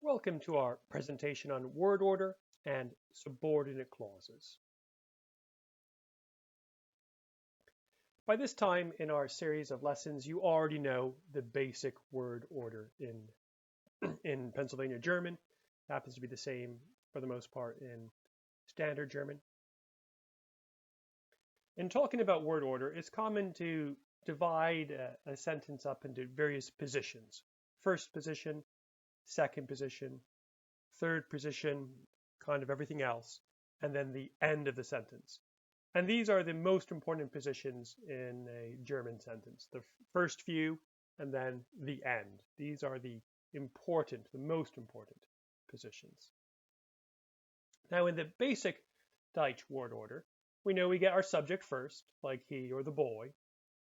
Welcome to our presentation on word order and subordinate clauses. By this time in our series of lessons, you already know the basic word order in Pennsylvania German. It happens to be the same for the most part in Standard German. In talking about word order, it's common to divide a sentence up into various positions. First position, second position, third position, kind of everything else, and then the end of the sentence. And these are the most important positions in a German sentence. The first few and then the end. These are the most important positions. Now in the basic Deutsch word order, we know we get our subject first, like he or the boy,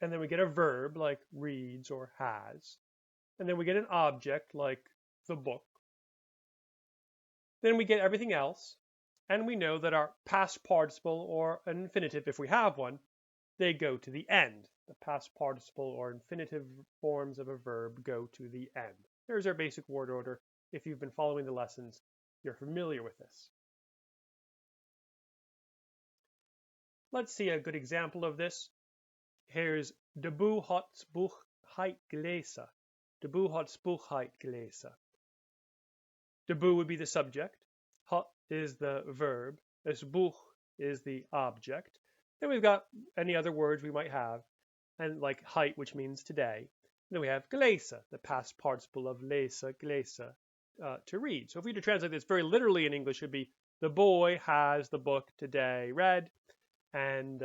and then we get a verb like reads or has, and then we get an object like the book. Then we get everything else, and we know that our past participle or an infinitive, if we have one, they go to the end. The past participle or infinitive forms of a verb go to the end. There's our basic word order. If you've been following the lessons, you're familiar with this. Let's see a good example of this. Here's De Boer hat 's Buch gelezen. De Boer hat 's Buch gelezen. De Boer would be the subject. Hat is the verb. Das Buch is the object. Then we've got any other words we might have, and like height, which means today. And then we have gelezen, the past participle of lesen, gelezen, to read. So if we were to translate this very literally in English, it would be the boy has the book today read. And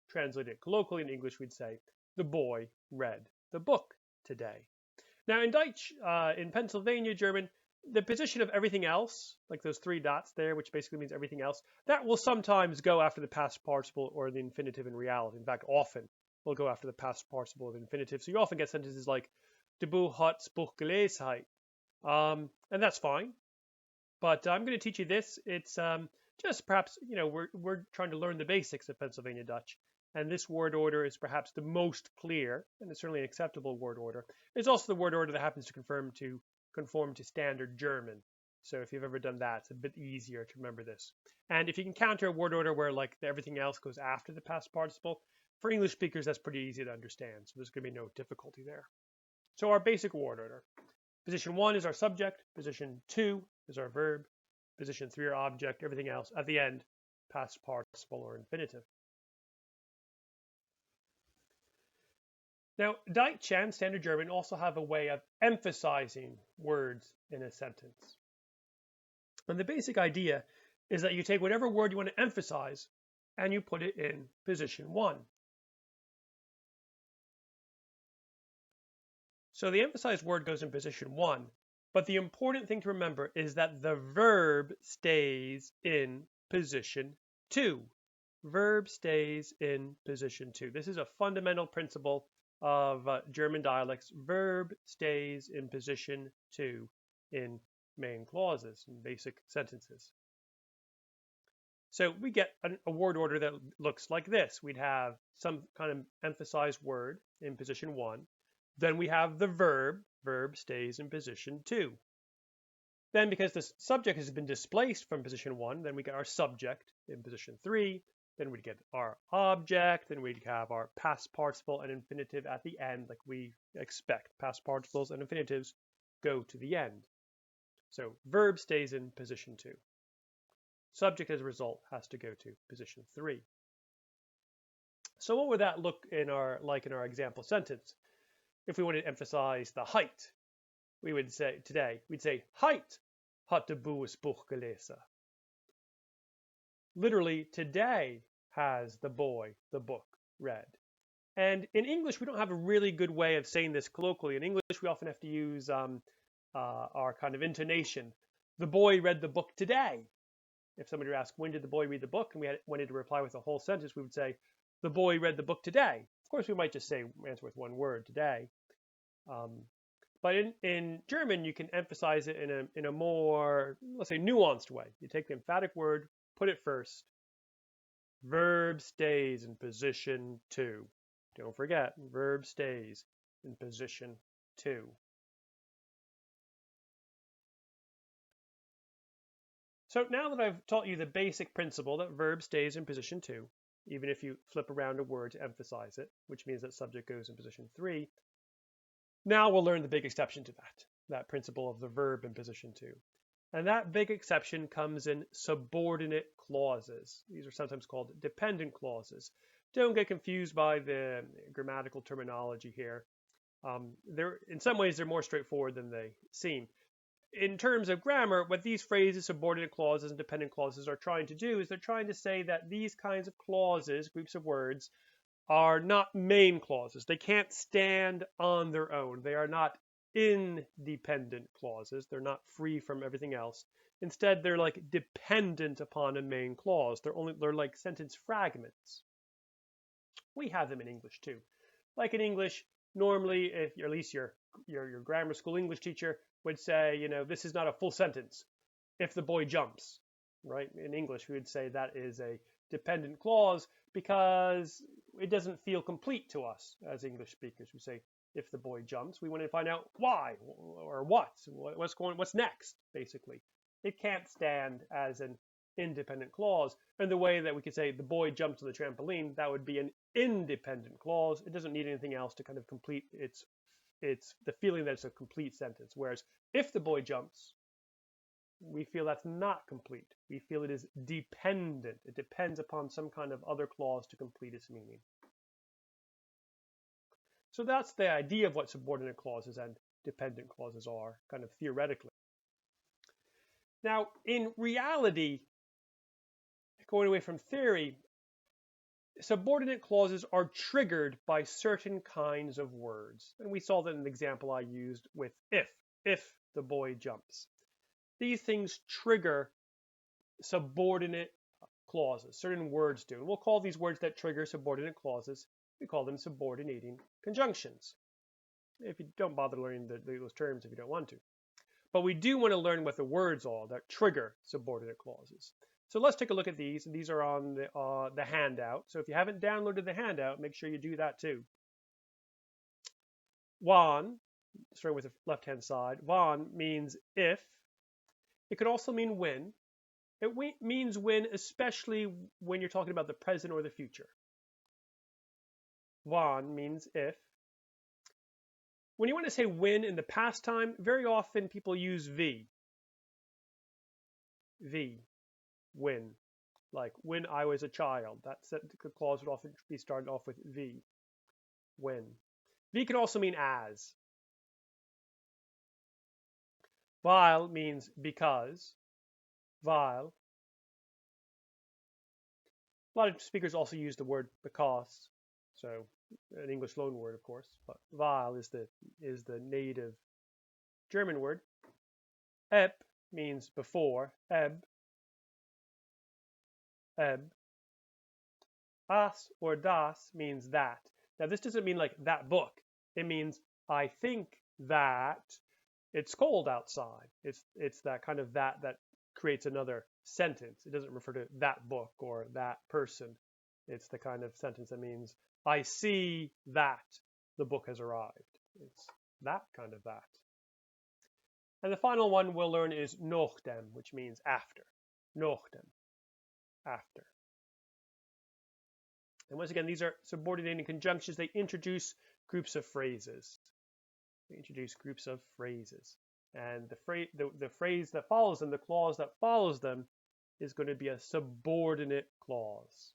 translate it colloquially in English, we'd say the boy read the book today. Now in Deutsch, in Pennsylvania German, the position of everything else, like those three dots there, which basically means everything else, that will sometimes go after the past participle or the infinitive in reality. In fact, often will go after the past participle or the infinitive. So you often get sentences like De Boer hat 's Buch gelezen. And that's fine. But I'm going to teach you this. It's just perhaps, we're trying to learn the basics of Pennsylvania Dutch. And this word order is perhaps the most clear, and it's certainly an acceptable word order. It's also the word order that happens to conform to Standard German. So if you've ever done that, it's a bit easier to remember this. And if you can counter a word order where like everything else goes after the past participle, for English speakers, that's pretty easy to understand. So there's going to be no difficulty there. So our basic word order. Position 1 is our subject. Position 2 is our verb. Position 3 our object. Everything else at the end, past participle or infinitive. Now, Deutsch and Standard German also have a way of emphasizing words in a sentence. And the basic idea is that you take whatever word you want to emphasize and you put it in position 1. So the emphasized word goes in position 1, but the important thing to remember is that the verb stays in position 2. Verb stays in position 2. This is a fundamental principle of German dialects. Verb stays in position 2 in main clauses, in basic sentences. So we get a word order that looks like this. We'd have some kind of emphasized word in position 1. Then we have the verb. Verb stays in position 2. Then because the subject has been displaced from position 1, then we get our subject in position 3. Then we'd get our object. Then we'd have our past participle and infinitive at the end, like we expect. Past participles and infinitives go to the end. So verb stays in position 2. Subject, as a result, has to go to position 3. So what would that look like in our example sentence? If we wanted to emphasize the height, we'd say height hat de Boer 's Buch gelezen. Literally, today has the boy the book read. And in English, we don't have a really good way of saying this colloquially. In English, we often have to use our kind of intonation. The boy read the book today. If somebody were asked, when did the boy read the book? And we wanted to reply with a whole sentence, we would say, the boy read the book today. Of course, we might just answer with one word, today. But in German, you can emphasize it in a more, let's say, nuanced way. You take the emphatic word, put it first. Verb stays in position 2. Don't forget, verb stays in position 2. So now that I've taught you the basic principle that verb stays in position 2, even if you flip around a word to emphasize it, which means that subject goes in position 3, now we'll learn the big exception to that principle of the verb in position 2. And that big exception comes in subordinate clauses. These are sometimes called dependent clauses. Don't get confused by the grammatical terminology here. In some ways, they're more straightforward than they seem. In terms of grammar, what these phrases, subordinate clauses and dependent clauses, are trying to do is they're trying to say that these kinds of clauses, groups of words, are not main clauses. They can't stand on their own. They are not independent clauses. They're not free from everything else. Instead, they're like dependent upon a main clause. They're like sentence fragments. We have them in English too. Like in English, normally, if at least your grammar school English teacher would say, you know, this is not a full sentence if the boy jumps, right? In English, we would say that is a dependent clause because it doesn't feel complete to us as English speakers. We say, if the boy jumps, we want to find out why or what's next, basically. It can't stand as an independent clause. And the way that we could say the boy jumps on the trampoline, that would be an independent clause. It doesn't need anything else to kind of complete its the feeling that it's a complete sentence. Whereas if the boy jumps, we feel that's not complete. We feel it is dependent. It depends upon some kind of other clause to complete its meaning. So that's the idea of what subordinate clauses and dependent clauses are, kind of theoretically. Now, in reality, going away from theory, subordinate clauses are triggered by certain kinds of words. And we saw that in the example I used with if the boy jumps. These things trigger subordinate clauses, certain words do. And we'll call these words that trigger subordinate clauses, we call them subordinating conjunctions. If you don't bother learning those terms if you don't want to. But we do want to learn what the words are that trigger subordinate clauses. So let's take a look at these. These are on the handout. So if you haven't downloaded the handout, make sure you do that too. Wan, starting with the left-hand side, wan means if. It could also mean when. It means when, especially when you're talking about the present or the future. Wan means if. When you want to say when in the past time, very often people use V. V. When. Like when I was a child. That clause would often be started off with V. When. V can also mean as. While means because. While. A lot of speakers also use the word because. So an English loan word, of course. But while is the native German word. Eb means before. Eb. As or das means that. Now this doesn't mean like that book. It means I think that it's cold outside. It's that kind of that creates another sentence. It doesn't refer to that book or that person. It's the kind of sentence that means I see that the book has arrived. It's that kind of that. And the final one we'll learn is nachdem, which means after. Nachdem, after. And once again, these are subordinating conjunctions. They introduce groups of phrases. They introduce groups of phrases. And the phrase that follows them, the clause that follows them, is going to be a subordinate clause.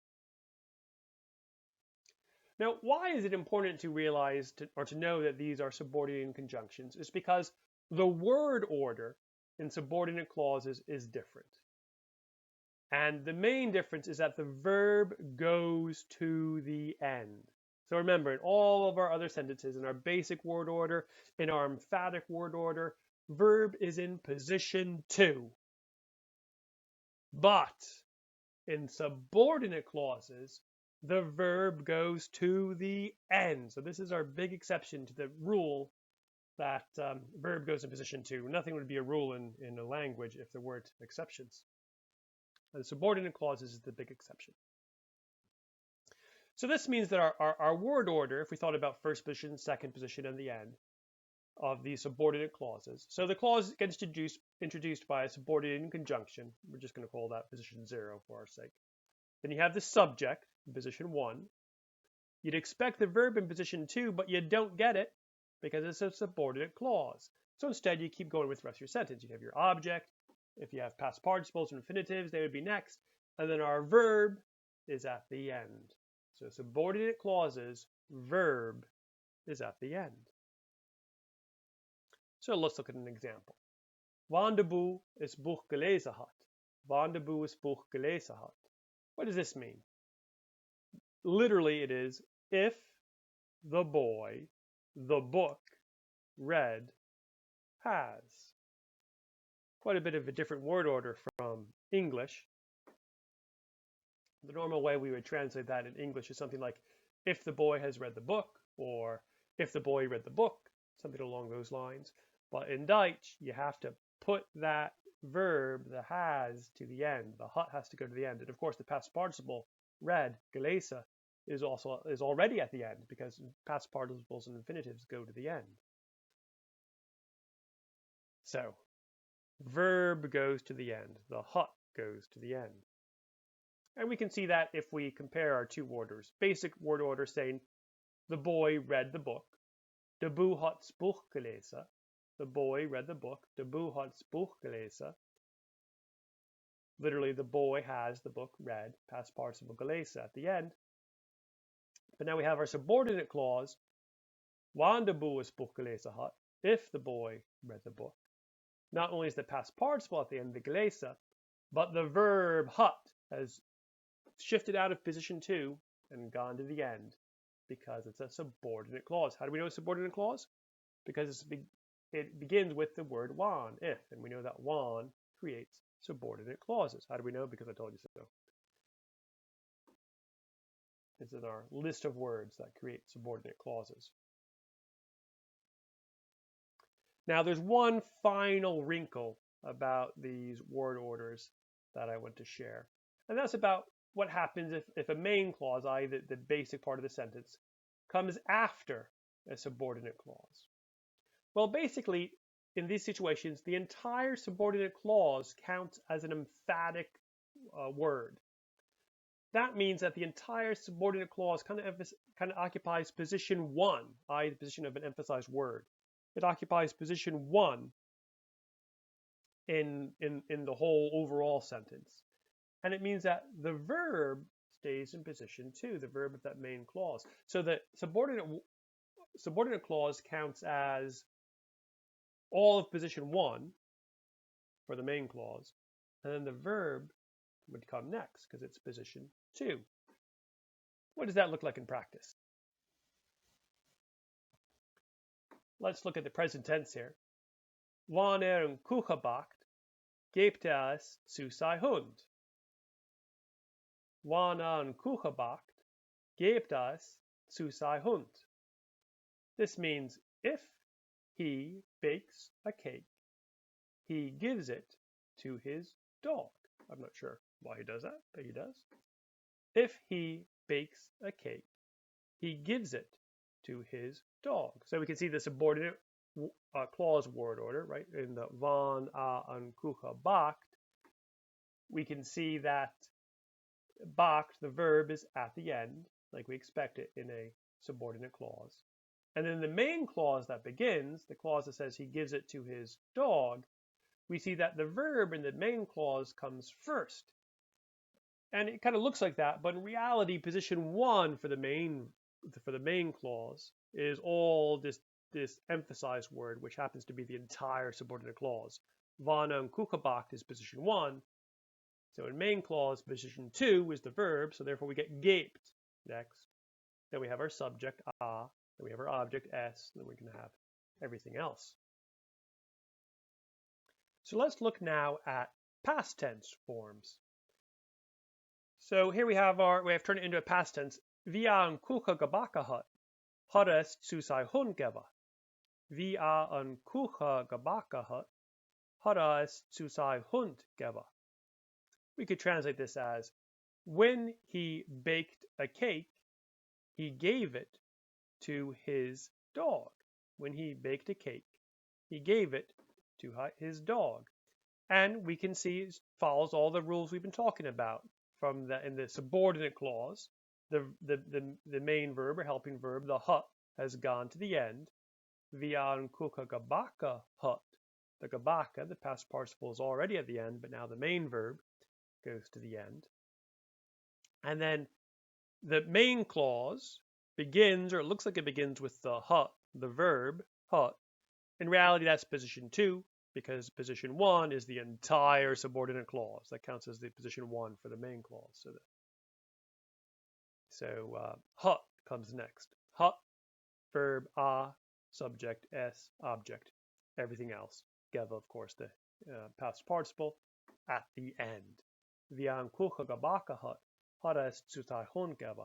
Now, why is it important to realize or to know that these are subordinating conjunctions? It's because the word order in subordinate clauses is different. And the main difference is that the verb goes to the end. So remember, in all of our other sentences, in our basic word order, in our emphatic word order, verb is in position 2. But in subordinate clauses, the verb goes to the end. So this is our big exception to the rule that verb goes in position 2. Nothing would be a rule in a language if there weren't exceptions. And subordinate clauses is the big exception. So this means that our word order, if we thought about first position, second position, and the end, of these subordinate clauses. So the clause gets introduced by a subordinate conjunction. We're just going to call that position 0 for our sake. Then you have the subject in position 1. You'd expect the verb in position 2, but you don't get it because it's a subordinate clause. So instead, you keep going with the rest of your sentence. You have your object. If you have past participles and infinitives, they would be next. And then our verb is at the end. So subordinate clauses, verb is at the end. So let's look at an example. Wann de Boe es Buch gelezen hat. Wann de Boe es Buch gelezen hat. What does this mean? Literally, it is if the boy, the book, read, has. Quite a bit of a different word order from English. The normal way we would translate that in English is something like if the boy has read the book, or if the boy read the book, something along those lines. But in Dutch, you have to put that verb, the has, to the end. The hat has to go to the end. And of course, the past participle, read, gelezen, is already at the end because past participles and infinitives go to the end. So, verb goes to the end. The hat goes to the end. And we can see that if we compare our two orders. Basic word order saying the boy read the book. De Boe hat's Buch gelezen. The boy read the book. De Boe hat's Buch gelezen. Literally, the boy has the book read, past participle gelezen at the end. But now we have our subordinate clause. Wann de Boe es Buch gelezen hat. If the boy read the book. Not only is the past participle at the end, the gelezen, but the verb hat has shifted out of position 2 and gone to the end because it's a subordinate clause. How do we know it's a subordinate clause? Because it begins with the word wann, if, and we know that wann creates subordinate clauses. How do we know? Because I told you so. It's in our list of words that create subordinate clauses. Now, there's one final wrinkle about these word orders that I want to share, and that's about what happens if a main clause, i.e. the basic part of the sentence, comes after a subordinate clause. Well, basically, in these situations, the entire subordinate clause counts as an emphatic word. That means that the entire subordinate clause kind of occupies position 1, i.e. the position of an emphasized word. It occupies position 1 in the whole overall sentence. And it means that the verb stays in position 2, the verb of that main clause. So the subordinate clause counts as all of position 1 for the main clause, and then the verb would come next because it's position 2. What does that look like in practice? Let's look at the present tense here. Wann een Kuchen bakt, geeft es zu sein Hund. Wann een Kuchen bakt, geeft es zu sein Hund. This means if he bakes a cake, he gives it to his dog. I'm not sure why he does that, but he does. If he bakes a cake, he gives it to his dog. So we can see the subordinate clause word order, right? In the wann een Kuchen bakt, we can see that bakt, the verb, is at the end, like we expect it in a subordinate clause. And then the main clause that begins, the clause that says he gives it to his dog, we see that the verb in the main clause comes first. And it kind of looks like that, but in reality, position 1 for the main clause is all this emphasized word, which happens to be the entire subordinate clause. Wann een Kuchen bakt is position 1. So in main clause, position 2 is the verb, so therefore we get geeft next. Then we have our subject, a, then we have our object, s, and then we can have everything else. So let's look now at past tense forms. So here we have turned it into a past tense. Wie een Kuchen gebakken had es zu sein Hund gegeven. Wie een Kuchen gebakken had es zu sein Hund gegeven. We could translate this as, when he baked a cake, he gave it to his dog. when he baked a cake, he gave it to his dog. And we can see it follows all the rules we've been talking about from in the subordinate clause. The main verb or helping verb, the hut, has gone to the end. Vian kuka gabaka hut. The gabaka, the past participle, is already at the end, but now the main verb goes to the end. And then the main clause begins, or it looks like it begins with the hut, the verb hut. In reality, that's position 2, because position 1 is the entire subordinate clause. That counts as the position 1 for the main clause. So hut comes next. Hut, verb a, subject s, object. Everything else. Geva, of course, the past participle at the end. Vian kucha gabaka hut. Haras tsutai hun geva.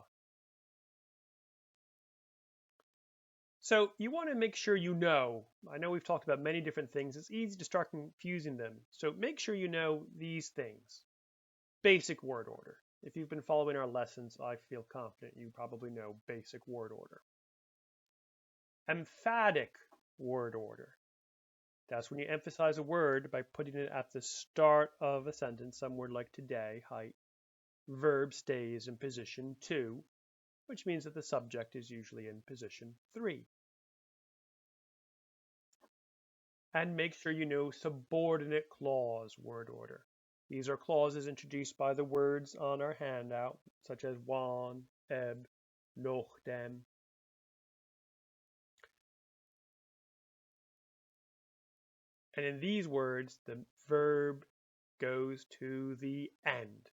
So you want to make sure you know. I know we've talked about many different things. It's easy to start confusing them. So make sure you know these things. Basic word order. If you've been following our lessons, I feel confident you probably know basic word order. Emphatic word order. That's when you emphasize a word by putting it at the start of a sentence. Some word like today, height. Verb stays in position 2, which means that the subject is usually in position 3. And make sure you know subordinate clause word order. These are clauses introduced by the words on our handout, such as wan, eb, noch dem. And in these words, the verb goes to the end.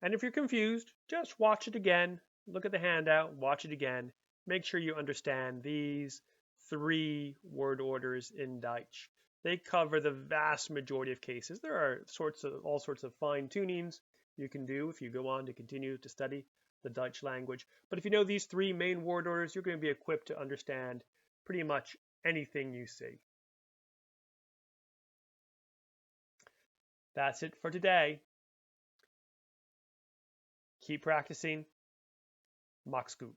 And if you're confused, just watch it again. Look at the handout, watch it again. Make sure you understand these 3 word orders in Dutch. They cover the vast majority of cases. There are all sorts of fine tunings you can do if you go on to continue to study the Dutch language. But if you know these 3 main word orders, you're going to be equipped to understand pretty much anything you see. That's it for today. Keep practicing. Mach's gut.